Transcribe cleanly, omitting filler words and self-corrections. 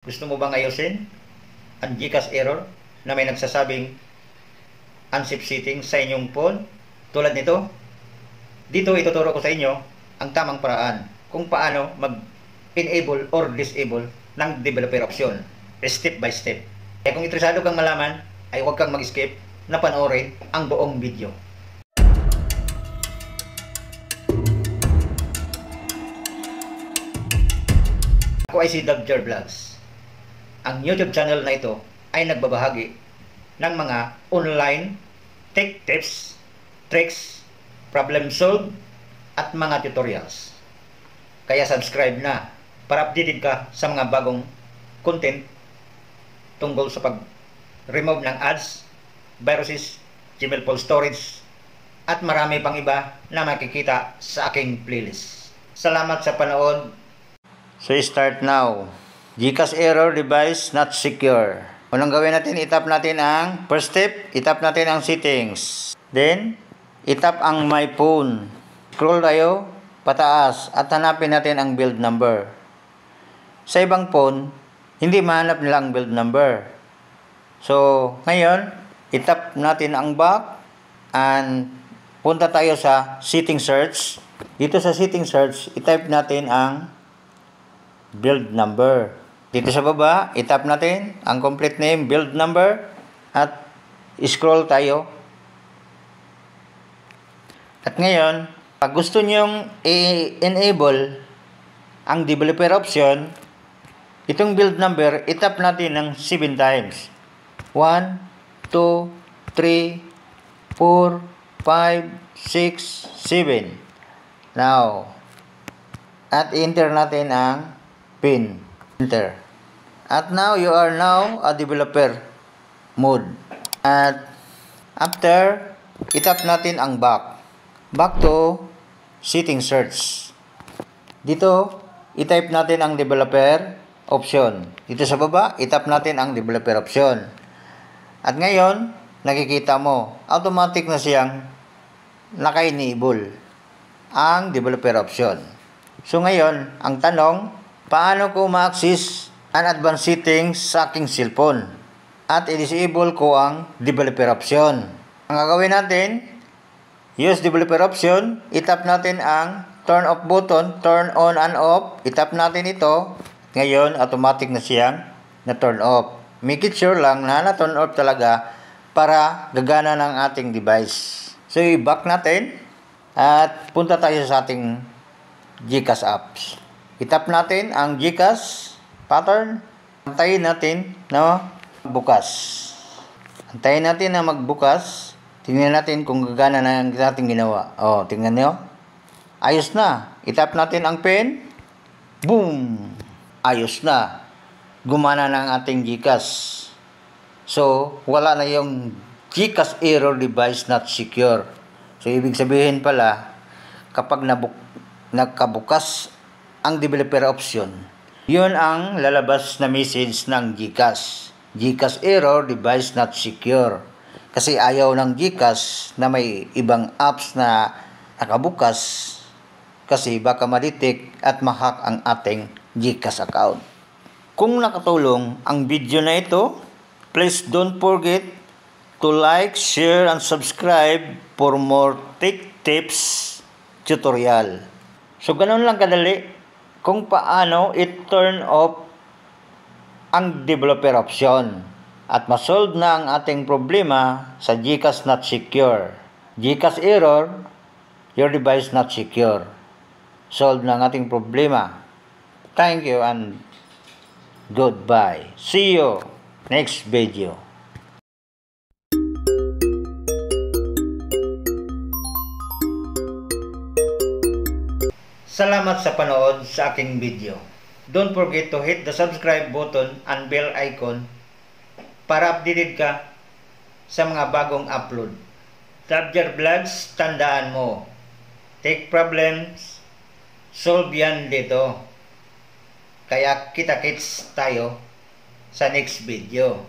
Gusto mo bang ayusin ang GCash error na may nagsasabing unsafe setting sa inyong phone? Tulad nito, dito ituturo ko sa inyo ang tamang paraan kung paano mag-enable or disable ng developer option, step by step. Kaya kung interesado kang malaman, ay huwag kang mag-skip na panoorin ang buong video. Ako ay si Dabjar Vlogs. Ang YouTube channel na ito ay nagbabahagi ng mga online tech tips, tricks, problem solve, at mga tutorials. Kaya subscribe na para updated ka sa mga bagong content tungkol sa pag-remove ng ads, viruses, Gmail file storage, at marami pang iba na makikita sa aking playlist. Salamat sa panood. So start now. GCash error, device not secure. Unang gawin natin, itap natin ang first step, itap natin ang settings. Then, itap ang my phone. Scroll tayo pataas at hanapin natin ang build number. Sa ibang phone, hindi mahanap nila ang build number. So, ngayon, itap natin ang back and punta tayo sa setting search. Dito sa setting search, itype natin ang build number. Dito sa baba, itap natin ang complete name, build number, at scroll tayo. At ngayon, pag gusto nyong i-enable ang developer option, itong build number, itap natin ng 7 times. 1, 2, 3, 4, 5, 6, 7. Now, at enter natin ang PIN. Enter. At now, you are now a developer mode. At after, itap natin ang back. Back to setting search. Dito, itype natin ang developer option. Dito sa baba, itap natin ang developer option. At ngayon, nakikita mo, automatic na siyang naka-enable ang developer option. So ngayon, ang tanong, paano ko ma-access ang advanced settings sa aking cellphone at i-disable ko ang developer option? Ang gagawin natin, use developer option, itap natin ang turn off button, turn on and off, itap natin ito. Ngayon, automatic na siyang na-turn off. Make it sure lang na na-turn off talaga para gagana ng ating device. So, i-back natin at punta tayo sa ating GCash apps. Itap natin ang GCash pattern. Antayin natin na bukas. Antayin natin na magbukas. Tingnan natin kung gagana na ang ating ginawa. O, tingnan nyo. Ayos na. Itap natin ang pen. Boom! Ayos na. Gumana na ang ating GCash. So, wala na yung GCash error, device not secure. So, ibig sabihin pala, kapag nagkabukas ang developer option, yun ang lalabas na message ng GCash. GCash error, device not secure. Kasi ayaw ng GCash na may ibang apps na nakabukas kasi baka ma-detect at ma-hack ang ating GCash account. Kung nakatulong ang video na ito, please don't forget to like, share, and subscribe for more tech tips tutorial. So, ganun lang kadali kung paano i-turn off ang developer option at masolve na ang ating problema sa GCash not secure. GCash error, your device not secure. Solve na ang ating problema. Thank you and goodbye. See you next video. Salamat sa panood sa aking video. Don't forget to hit the subscribe button and bell icon para updated ka sa mga bagong upload. Dabjar Vlogs, tandaan mo, take problems, solve yan dito. Kaya kita-kits tayo sa next video.